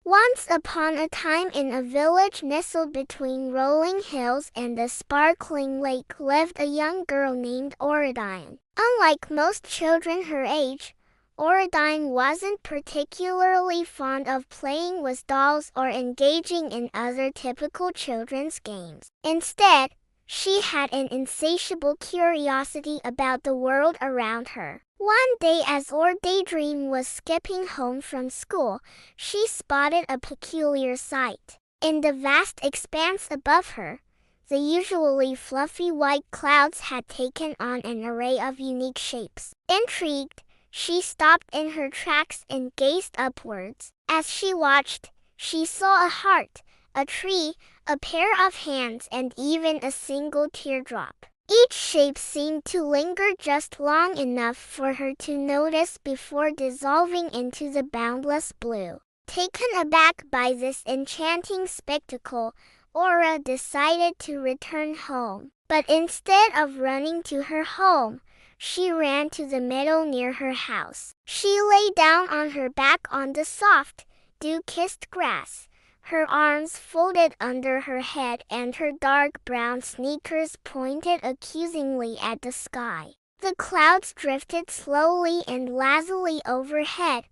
Once upon a time in a village nestled between rolling hills and a sparkling lake lived a young girl named Oradein. Unlike most children her age, Oradein wasn't particularly fond of playing with dolls or engaging in other typical children's games. Instead, she had an insatiable curiosity about the world around her. One day as Oradein was skipping home from school, she spotted a peculiar sight. In the vast expanse above her, the usually fluffy white clouds had taken on an array of unique shapes. Intrigued, she stopped in her tracks and gazed upwards. As she watched, she saw a heart, a tree, a pair of hands, and even a single teardrop. Each shape seemed to linger just long enough for her to notice before dissolving into the boundless blue. Taken aback by this enchanting spectacle, Aura decided to return home. But instead of running to her home, she ran to the meadow near her house. She lay down on her back on the soft, dew-kissed grass, her arms folded under her head and her dark brown sneakers pointed accusingly at the sky. The clouds drifted slowly and lazily overhead,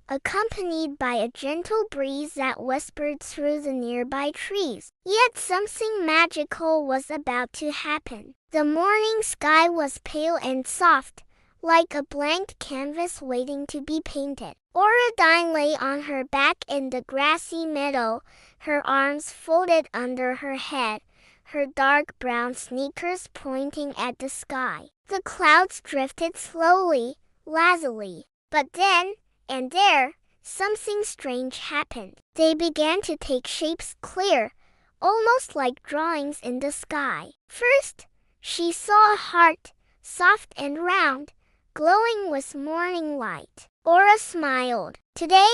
accompanied by a gentle breeze that whispered through the nearby trees. Yet something magical was about to happen. The morning sky was pale and soft, like a blank canvas waiting to be painted. Oradein lay on her back in the grassy meadow, her arms folded under her head, her dark brown sneakers pointing at the sky. The clouds drifted slowly, lazily. But then, and there, something strange happened. They began to take shapes clear, almost like drawings in the sky. First, she saw a heart, soft and round, glowing with morning light. Aura smiled. "Today,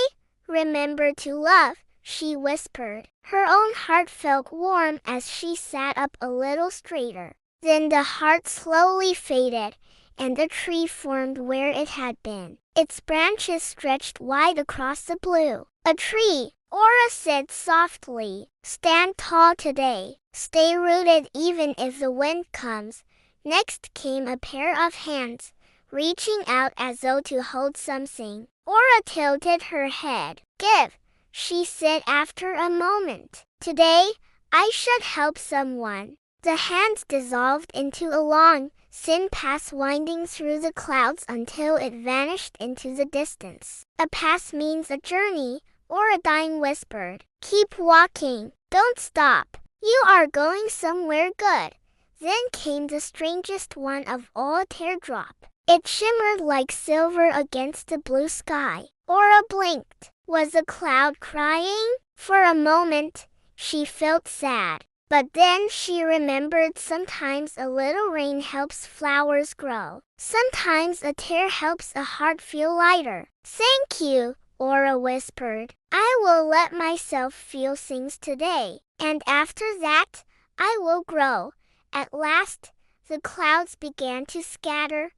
remember to love," she whispered. Her own heart felt warm as she sat up a little straighter. Then the heart slowly faded, and the tree formed where it had been. Its branches stretched wide across the blue. "A tree," Aura said softly. "Stand tall today. Stay rooted even if the wind comes." Next came a pair of hands, reaching out as though to hold something. Aura tilted her head. "Give," she said after a moment. "Today, I should help someone." The hands dissolved into a long, thin path winding through the clouds until it vanished into the distance. "A path means a journey," Oradein whispered. "Keep walking. Don't stop. You are going somewhere good." Then came the strangest one of all, a teardrop. It shimmered like silver against the blue sky. Aura blinked. Was a cloud crying? For a moment, she felt sad. But then she remembered sometimes a little rain helps flowers grow. Sometimes a tear helps a heart feel lighter. "Thank you," Aura whispered. "I will let myself feel things today. And after that, I will grow." At last, the clouds began to scatter,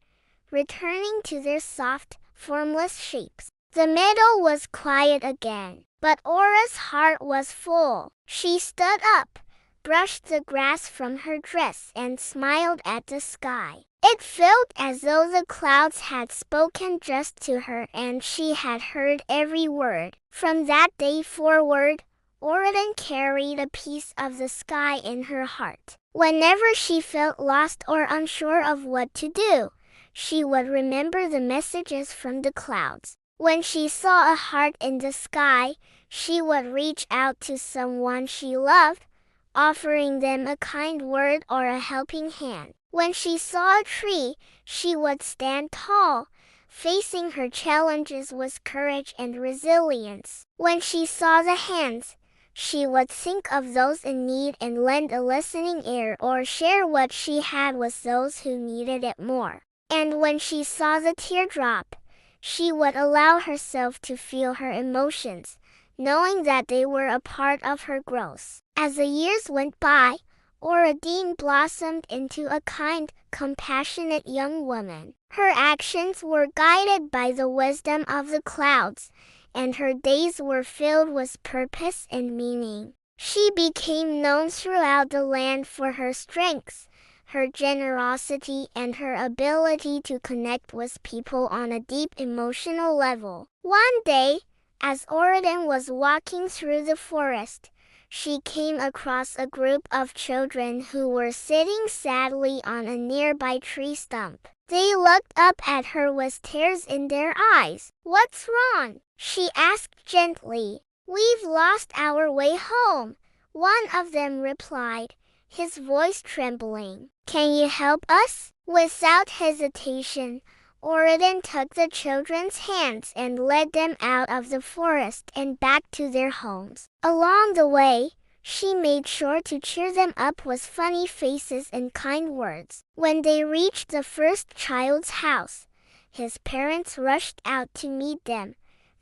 returning to their soft, formless shapes. The meadow was quiet again, but Aura's heart was full. She stood up, brushed the grass from her dress and smiled at the sky. It felt as though the clouds had spoken just to her and she had heard every word. From that day forward, Oradein carried a piece of the sky in her heart. Whenever she felt lost or unsure of what to do, she would remember the messages from the clouds. When she saw a heart in the sky, she would reach out to someone she loved, offering them a kind word or a helping hand. When she saw a tree, she would stand tall, facing her challenges with courage and resilience. When she saw the hands, she would think of those in need and lend a listening ear or share what she had with those who needed it more. And when she saw the teardrop, she would allow herself to feel her emotions, knowing that they were a part of her growth. As the years went by, Oradein blossomed into a kind, compassionate young woman. Her actions were guided by the wisdom of the clouds, and her days were filled with purpose and meaning. She became known throughout the land for her strengths, her generosity, and her ability to connect with people on a deep emotional level. One day, as Oradein was walking through the forest, she came across a group of children who were sitting sadly on a nearby tree stump. They looked up at her with tears in their eyes. "What's wrong?" she asked gently. "We've lost our way home," one of them replied, his voice trembling. "Can you help us?" Without hesitation, Oradein took the children's hands and led them out of the forest and back to their homes. Along the way, she made sure to cheer them up with funny faces and kind words. When they reached the first child's house, his parents rushed out to meet them,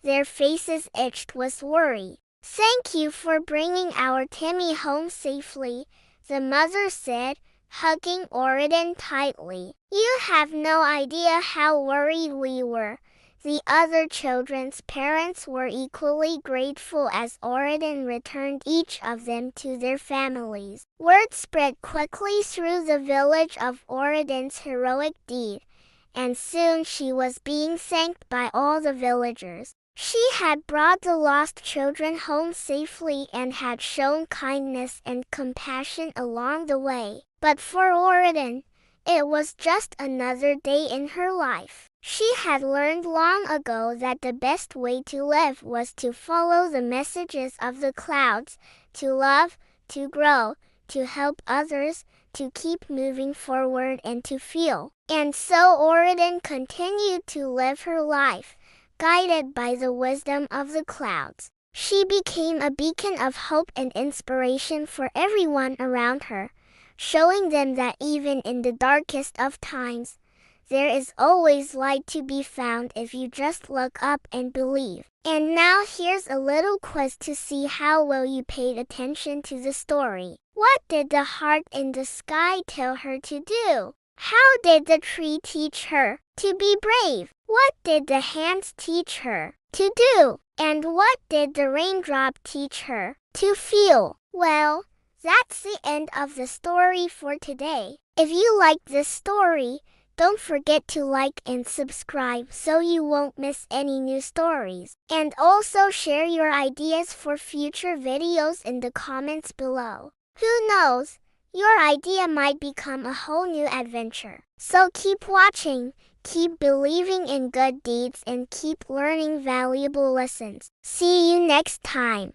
their faces itched with worry. "Thank you for bringing our Timmy home safely," the mother said, hugging Oradein tightly. "You have no idea how worried we were." The other children's parents were equally grateful as Oradein returned each of them to their families. Word spread quickly through the village of Oradein's heroic deed, and soon she was being thanked by all the villagers. She had brought the lost children home safely and had shown kindness and compassion along the way. But for Oradein, it was just another day in her life. She had learned long ago that the best way to live was to follow the messages of the clouds, to love, to grow, to help others, to keep moving forward and to feel. And so Oradein continued to live her life, guided by the wisdom of the clouds. She became a beacon of hope and inspiration for everyone around her, showing them that even in the darkest of times, there is always light to be found if you just look up and believe. And now here's a little quiz to see how well you paid attention to the story. What did the heart in the sky tell her to do? How did the tree teach her to be brave? What did the hands teach her to do? And what did the raindrop teach her to feel? Well, that's the end of the story for today. If you like this story, don't forget to like and subscribe so you won't miss any new stories. And also share your ideas for future videos in the comments below. Who knows? Your idea might become a whole new adventure. So keep watching, keep believing in good deeds, and keep learning valuable lessons. See you next time.